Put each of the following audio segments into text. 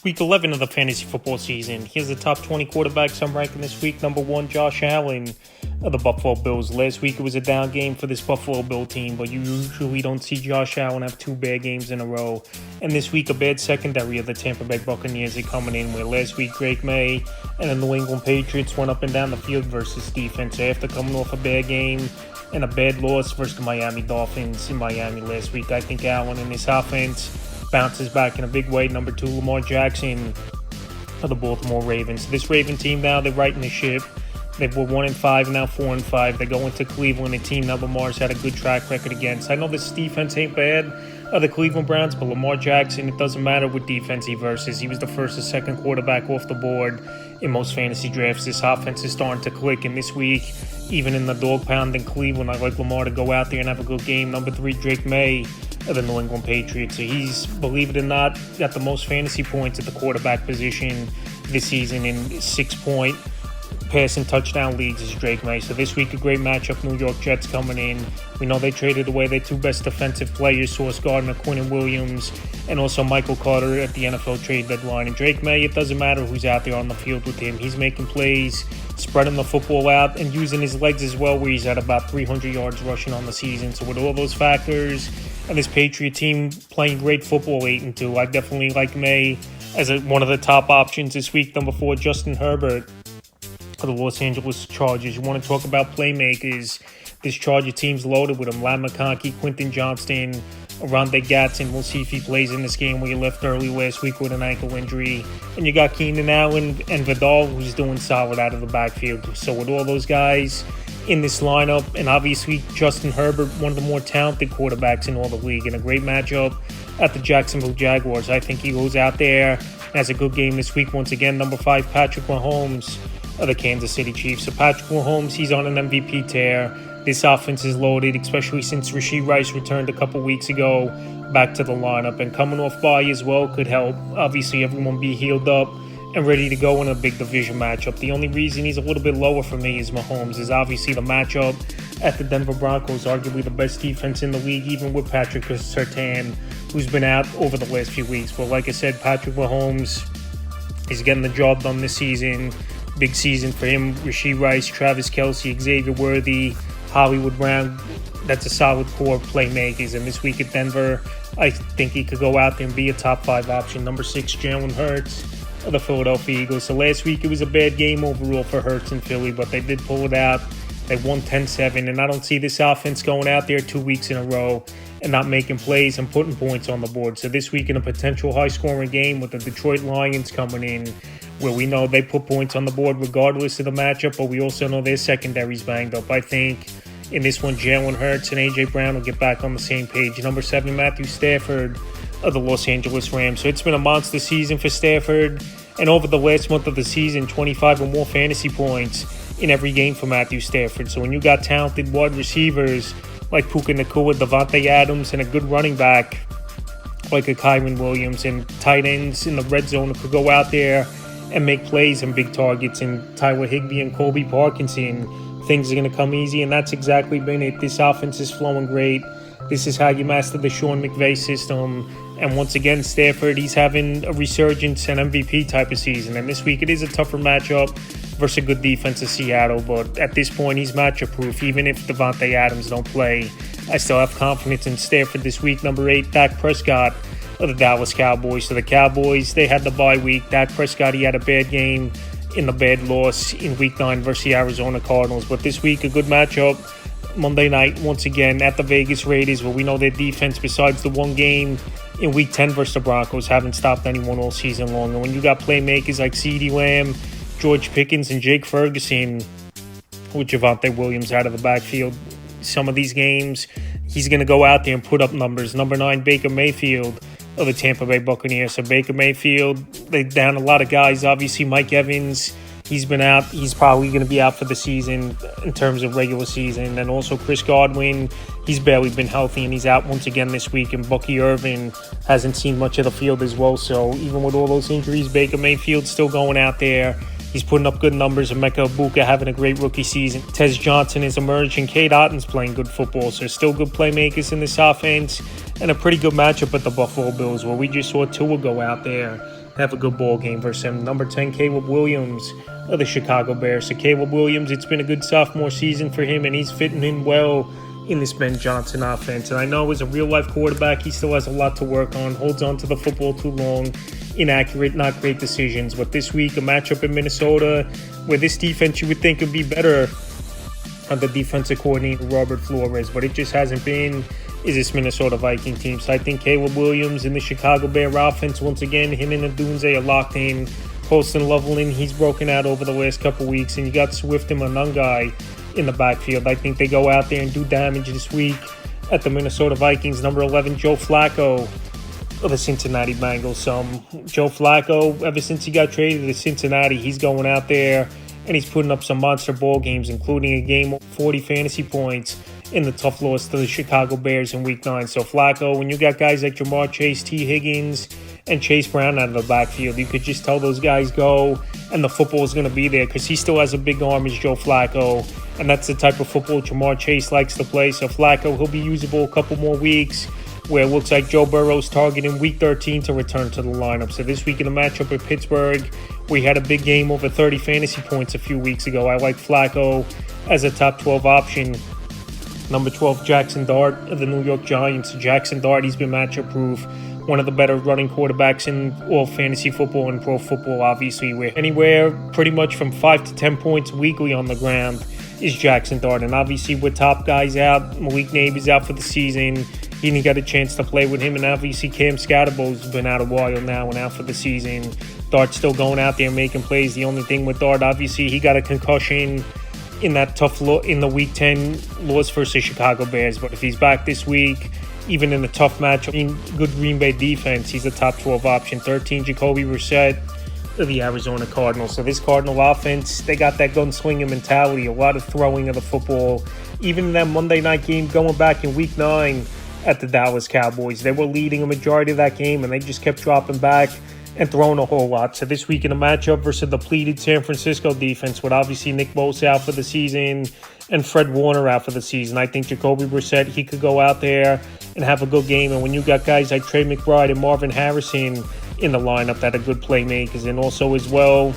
Week 11 of the fantasy football season. Here's the top 20 quarterbacks I'm ranking this week. Number 1, Josh Allen of the Buffalo Bills. Last week it was a down game for this Buffalo Bill team, but you usually don't see Josh Allen have two bad games in a row. And this week a bad secondary of the Tampa Bay Buccaneers are coming in, where last week Drake May and the New England Patriots went up and down the field versus defense after coming off a bad game and a bad loss versus the Miami Dolphins in Miami last week. I think Allen and his offense bounces back in a big way. Number 2, Lamar Jackson of the Baltimore Ravens. This Raven team now, they're righting the ship. They were 1-5, now 4-5. They go into Cleveland, a team that Lamar's had a good track record against. I know this defense ain't bad of the Cleveland Browns, but Lamar Jackson, it doesn't matter what defense he versus. He was the first or second quarterback off the board in most fantasy drafts. This offense is starting to click, and this week, even in the dog pound in Cleveland, I like Lamar to go out there and have a good game. Number 3, Drake May of the New England Patriots. So he's, believe it or not, got the most fantasy points at the quarterback position this season in 6-point passing touchdown leagues is Drake May. So this week a great matchup. New York Jets coming in. We know they traded away their two best defensive players, Sauce Gardner, Quinnen Williams, and also Michael Carter at the NFL trade deadline. And Drake May, it doesn't matter who's out there on the field with him. He's making plays, spreading the football out, and using his legs as well, where he's at about 300 yards rushing on the season. So with all those factors and this Patriot team playing great football 8-2, I definitely like May as one of the top options this week. Number 4, Justin Herbert of the Los Angeles Chargers. You want to talk about playmakers. This Charger team's loaded with them. Ladd McConkey, Quentin Johnston, Rondé Gatson. We'll see if he plays in this game where he left early last week with an ankle injury. And you got Keenan Allen and Vidal, who's doing solid out of the backfield. So with all those guys in this lineup, and obviously Justin Herbert, one of the more talented quarterbacks in all the league, and a great matchup at the Jacksonville Jaguars. I think he goes out there and has a good game this week once again. Number 5, Patrick Mahomes of the Kansas City Chiefs. So Patrick Mahomes, he's on an MVP tear. This offense is loaded, especially since Rashee Rice returned a couple weeks ago back to the lineup. And coming off bye as well could help. Obviously, everyone be healed up and ready to go in a big division matchup. The only reason he's a little bit lower for me is Mahomes is obviously the matchup at the Denver Broncos, arguably the best defense in the league, even with Patrick Surtain, who's been out over the last few weeks. But like I said, Patrick Mahomes is getting the job done this season. Big season for him. Rashee Rice, Travis Kelce, Xavier Worthy, Hollywood Brown. That's a solid core of playmakers. And this week at Denver, I think he could go out there and be a top 5 option. Number 6, Jalen Hurts of the Philadelphia Eagles. So last week it was a bad game overall for Hurts in Philly, but they did pull it out. They won 10-7, and I don't see this offense going out there 2 weeks in a row and not making plays and putting points on the board. So this week in a potential high-scoring game with the Detroit Lions coming in, where we know they put points on the board regardless of the matchup, but we also know their secondary's banged up. I think in this one, Jalen Hurts and A.J. Brown will get back on the same page. Number 7, Matthew Stafford of the Los Angeles Rams. So it's been a monster season for Stafford, and over the last month of the season, 25 or more fantasy points in every game for Matthew Stafford. So when you got talented wide receivers like Puka Nacua, Davante Adams, and a good running back like a Kyren Williams, and tight ends in the red zone who could go out there and make plays and big targets, and Tyler Higbee and Colby Parkinson, things are going to come easy, and that's exactly been it. This offense is flowing great. This is how you master the Sean McVay system. And once again, Stafford, he's having a resurgence and MVP type of season. And this week it is a tougher matchup versus a good defense of Seattle. But at this point, he's matchup proof. Even if Davante Adams don't play, I still have confidence in Stafford this week. Number 8, Dak Prescott of the Dallas Cowboys. So the Cowboys, they had the bye week. Dak Prescott, he had a bad game in the bad loss in Week 9 versus the Arizona Cardinals. But this week, a good matchup. Monday night, once again, at the Vegas Raiders, where we know their defense, besides the one game in Week 10 versus the Broncos, haven't stopped anyone all season long. And when you got playmakers like CeeDee Lamb, George Pickens, and Jake Ferguson, with Javonte Williams out of the backfield, some of these games, he's going to go out there and put up numbers. Number 9, Baker Mayfield of the Tampa Bay Buccaneers. So Baker Mayfield, they down a lot of guys. Obviously, Mike Evans, he's been out. He's probably going to be out for the season in terms of regular season. And also Chris Godwin, he's barely been healthy, and he's out once again this week. And Bucky Irvin hasn't seen much of the field as well. So even with all those injuries, Baker Mayfield's still going out there. He's putting up good numbers. Emeka Egbuka having a great rookie season. Tez Johnson is emerging. Cade Otton's playing good football. So still good playmakers in this offense. And a pretty good matchup at the Buffalo Bills, where we just saw Tua go out there have a good ball game versus him. Number 10, Caleb Williams of the Chicago Bears. So Caleb Williams, it's been a good sophomore season for him, and he's fitting in well in this Ben Johnson offense. And I know as a real-life quarterback, he still has a lot to work on, holds on to the football too long, inaccurate, not great decisions. But this week, a matchup in Minnesota where this defense you would think would be better under defensive coordinator Robert Flores, but it just hasn't been, is this Minnesota Viking team. So I think Caleb Williams in the Chicago Bear offense, once again, him and Odunze are locked in. Colston Loveland, he's broken out over the last couple weeks, and you got Swift and Monungai in the backfield. I think they go out there and do damage this week at the Minnesota Vikings. Number 11, Joe Flacco of the Cincinnati Bengals. Joe Flacco, ever since he got traded to Cincinnati, he's going out there and he's putting up some monster ball games, including a game of 40 fantasy points in the tough loss to the Chicago Bears in Week 9. So Flacco, when you got guys like Jamar Chase, T. Higgins, and Chase Brown out of the backfield, you could just tell those guys go, and the football is going to be there because he still has a big arm as Joe Flacco, and that's the type of football Jamar Chase likes to play. So Flacco, he'll be usable a couple more weeks, where it looks like Joe Burrow's targeting Week 13 to return to the lineup. So this week in the matchup with Pittsburgh, we had a big game over 30 fantasy points a few weeks ago. I like Flacco as a top 12 option. Number 12, Jackson Dart of the New York Giants. Jackson Dart, he's been matchup proof. One of the better running quarterbacks in all fantasy football and pro football, obviously. We're anywhere pretty much from 5 to 10 points weekly on the ground is Jackson Dart. And obviously with top guys out, Malik Nabers out for the season. He didn't get a chance to play with him. And obviously Cam Scatterbo's been out a while now and out for the season. Dart's still going out there making plays. The only thing with Dart, obviously, he got a concussion in that tough in the Week 10 loss versus Chicago Bears. But if he's back this week, even in the tough matchup, good Green Bay defense, he's a top 12 option. 13, Jacoby Brissett of the Arizona Cardinals. So this Cardinal offense, they got that gunslinging mentality, a lot of throwing of the football. Even in that Monday night game going back in Week 9 at the Dallas Cowboys, they were leading a majority of that game, and they just kept dropping back and throwing a whole lot. So this week in a matchup versus the depleted San Francisco defense, with obviously Nick Bosa out for the season and Fred Warner out for the season, I think Jacoby Brissett, he could go out there and have a good game. And when you got guys like Trey McBride and Marvin Harrison in the lineup that are good playmakers, and also as well,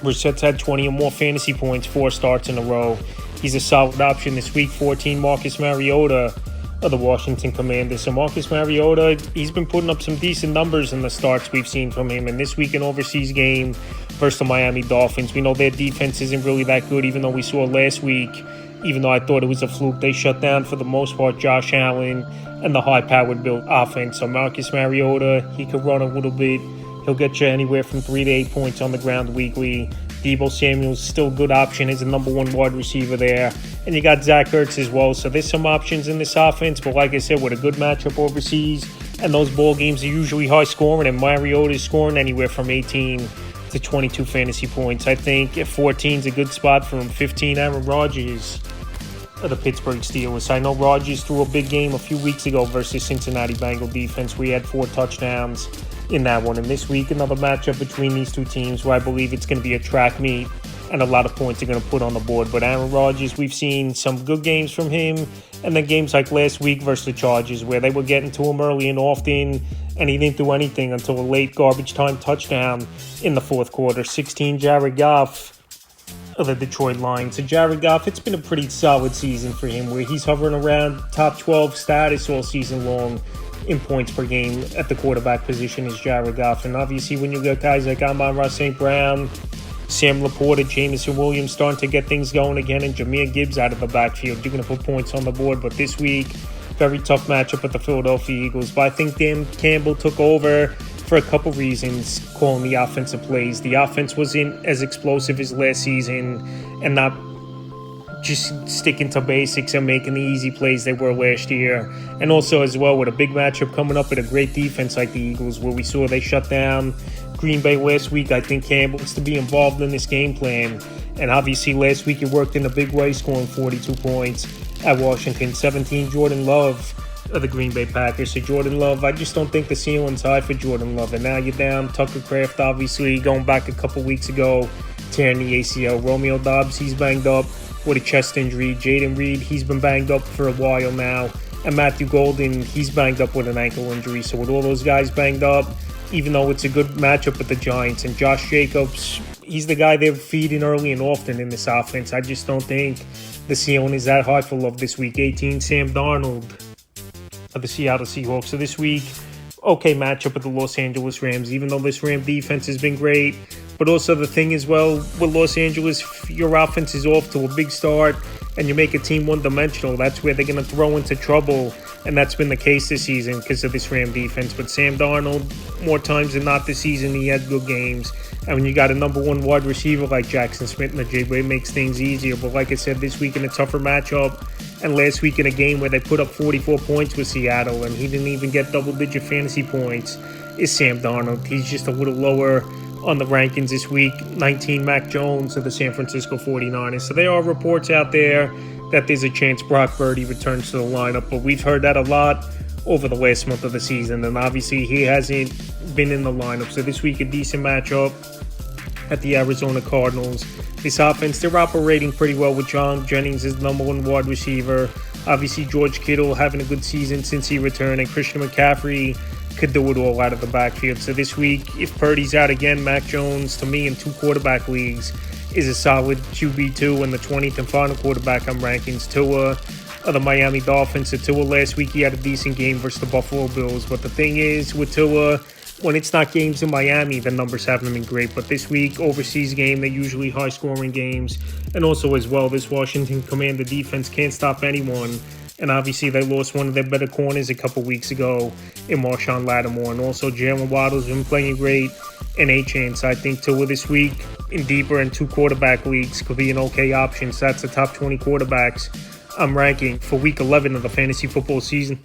Brissett's had 20 or more fantasy points, 4 starts in a row. He's a solid option this week. 14, Marcus Mariota of the Washington Commanders. So Marcus Mariota, he's been putting up some decent numbers in the starts we've seen from him. And this week an overseas game versus the Miami Dolphins, we know their defense isn't really that good, even though we saw last week, even though I thought it was a fluke, they shut down for the most part Josh Allen and the high-powered built offense. So Marcus Mariota, he could run a little bit. He'll get you anywhere from 3 to 8 points on the ground weekly. Deebo Samuel's still a good option as the number 1 wide receiver there. And you got Zach Ertz as well. So there's some options in this offense. But like I said, with a good matchup overseas, and those ball games are usually high scoring, and Mariota is scoring anywhere from 18 to 22 fantasy points. I think 14 is a good spot for him. 15, Aaron Rodgers of the Pittsburgh Steelers. I know Rodgers threw a big game a few weeks ago versus Cincinnati Bengal defense. We had 4 touchdowns in that one. And this week, another matchup between these two teams where I believe it's going to be a track meet and a lot of points are going to put on the board. But Aaron Rodgers, we've seen some good games from him, and then games like last week versus the Chargers where they were getting to him early and often, and he didn't do anything until a late garbage time touchdown in the fourth quarter. 16, Jared Goff of the Detroit Lions. So Jared Goff, it's been a pretty solid season for him where he's hovering around top 12 status all season long in points per game at the quarterback position is Jared Goff. And obviously when you got guys like Amon-Ra St. Brown, Sam Laporta, Jameson Williams starting to get things going again, and Jahmyr Gibbs out of the backfield, you're going to put points on the board. But this week, very tough matchup with the Philadelphia Eagles. But I think Dan Campbell took over for a couple reasons, calling the offensive plays. The offense wasn't as explosive as last season, and not just sticking to basics and making the easy plays they were last year. And also as well with a big matchup coming up with a great defense like the Eagles, where we saw they shut down Green Bay last week. I think Campbell wants to be involved in this game plan. And obviously last week it worked in a big way, scoring 42 points at Washington. 17, Jordan Love of the Green Bay Packers. So Jordan Love, I just don't think the ceiling's high for Jordan Love. And now you're down Tucker Kraft, obviously, going back a couple weeks ago, tearing the ACL. Romeo Doubs, he's banged up with a chest injury. Jaden Reed, he's been banged up for a while now. And Matthew Golden, he's banged up with an ankle injury. So with all those guys banged up, even though it's a good matchup with the Giants. And Josh Jacobs, he's the guy they're feeding early and often in this offense. I just don't think the ceiling is that high for Love this week. 18, Sam Darnold of the Seattle Seahawks. So this week, okay matchup with the Los Angeles Rams, even though this Ram defense has been great. But also the thing is, well, with Los Angeles, your offense is off to a big start and you make a team one-dimensional. That's where they're going to throw into trouble, and that's been the case this season because of this Ram defense. But Sam Darnold, more times than not this season, he had good games. And when you got a number one wide receiver like Jackson Smith in the J-Way, it makes things easier. But like I said, this week in a tougher matchup, and last week in a game where they put up 44 points with Seattle, and he didn't even get double-digit fantasy points, is Sam Darnold. He's just a little lower on the rankings this week. 19, Mac Jones of the San Francisco 49ers. So there are reports out there that there's a chance Brock Purdy returns to the lineup, but we've heard that a lot over the last month of the season, and obviously he hasn't been in the lineup. So this week, a decent matchup at the Arizona Cardinals. This offense, they're operating pretty well with John Jennings as the number one wide receiver. Obviously, George Kittle having a good season since he returned, and Christian McCaffrey could do it all out of the backfield. So this week, if Purdy's out again, Mac Jones, to me, in 2 quarterback leagues, is a solid QB2 and the 20th and final quarterback on rankings. Tua of the Miami Dolphins. So Tua last week, he had a decent game versus the Buffalo Bills. But the thing is, with Tua, when it's not games in Miami, the numbers haven't been great. But this week, overseas game, they're usually high-scoring games. And also as well, this Washington Commander defense can't stop anyone. And obviously, they lost one of their better corners a couple weeks ago in Marshawn Lattimore. And also, Jalen Waddle's been playing great. And Achane. So I think Tua this week, in deeper and 2 quarterback leagues, could be an okay option. So that's the top 20 quarterbacks I'm ranking for week 11 of the fantasy football season.